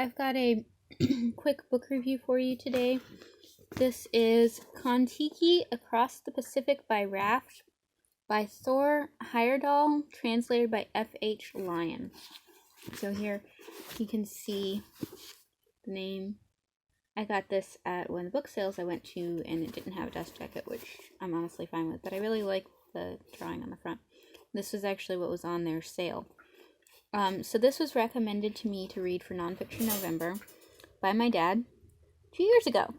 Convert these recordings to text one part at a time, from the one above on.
I've got a quick book review for you today. This is Kon-Tiki Across the Pacific by Raft by Thor Heyerdahl, translated by F.H. Lyon. So here you can see the name. I got this at one of the book sales I went to, and it didn't have a dust jacket, which I'm honestly fine with, but I really like the drawing on the front. This was actually what was on their sale. So this was recommended to me to read for Nonfiction November by my dad 2 years ago.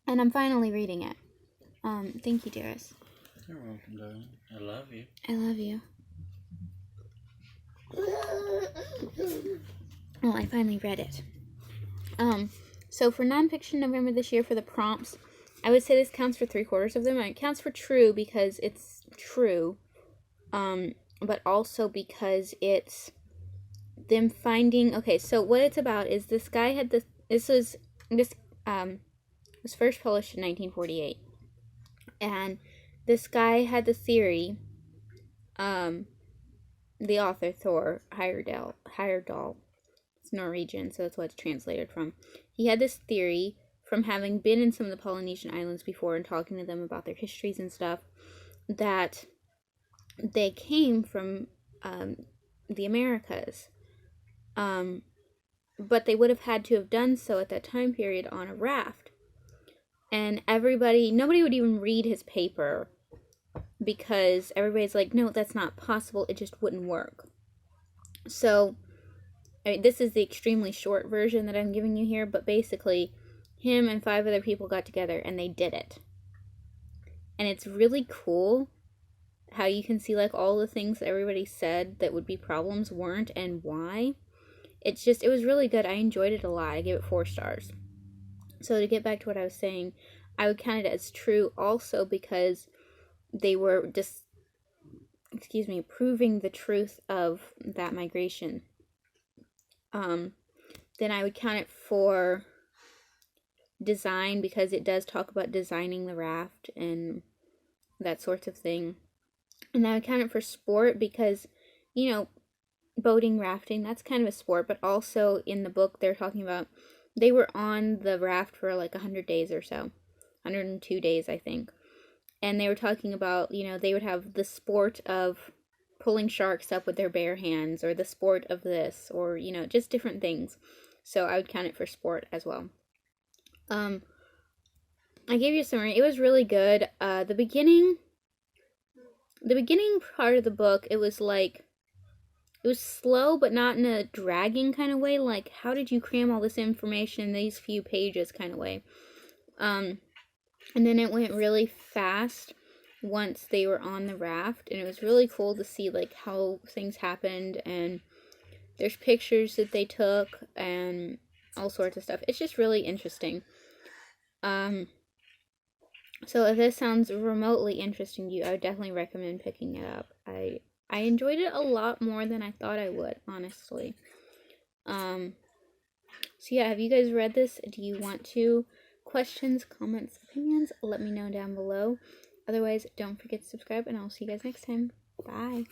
And I'm finally reading it. Thank you, dearest. You're welcome, darling. I love you. I love you. Well, I finally read it. So for Nonfiction November this year, for the prompts, I would say this counts for 3/4 of them. It counts for true because it's true. But also because it's them finding, okay, so what it's about is this guy had this was first published in 1948, and this guy had the theory, the author, Thor Heyerdahl, it's Norwegian, so that's what it's translated from. He had this theory from having been in some of the Polynesian islands before and talking to them about their histories and stuff, that they came from the Americas, but they would have had to have done so at that time period on a raft. And nobody would even read his paper because everybody's like, no, that's not possible, it just wouldn't work. So, I mean, this is the extremely short version that I'm giving you here, but basically, him and 5 other people got together and they did it. And it's really cool how you can see, like, all the things that everybody said that would be problems weren't, and why. It was really good. I enjoyed it a lot. I gave it 4 stars. So to get back to what I was saying, I would count it as true also because they were just, proving the truth of that migration. Then I would count it for design because it does talk about designing the raft and that sort of thing. And I would count it for sport because, boating, rafting, that's kind of a sport. But also in the book, they're talking about, they were on the raft for like 100 days or so. 102 days, I think. And they were talking about, they would have the sport of pulling sharks up with their bare hands, or the sport of this, or, just different things. So I would count it for sport as well. I gave you a summary. It was really good. The beginning part of the book, it was slow, but not in a dragging kind of way. Like, how did you cram all this information in these few pages kind of way? And then it went really fast once they were on the raft, and it was really cool to see, like, how things happened, and there's pictures that they took, and all sorts of stuff. It's just really interesting. So if this sounds remotely interesting to you, I would definitely recommend picking it up. I enjoyed it a lot more than I thought I would, honestly. So yeah, have you guys read this? Do you want to? Questions, comments, opinions, let me know down below. Otherwise, don't forget to subscribe, and I'll see you guys next time. Bye.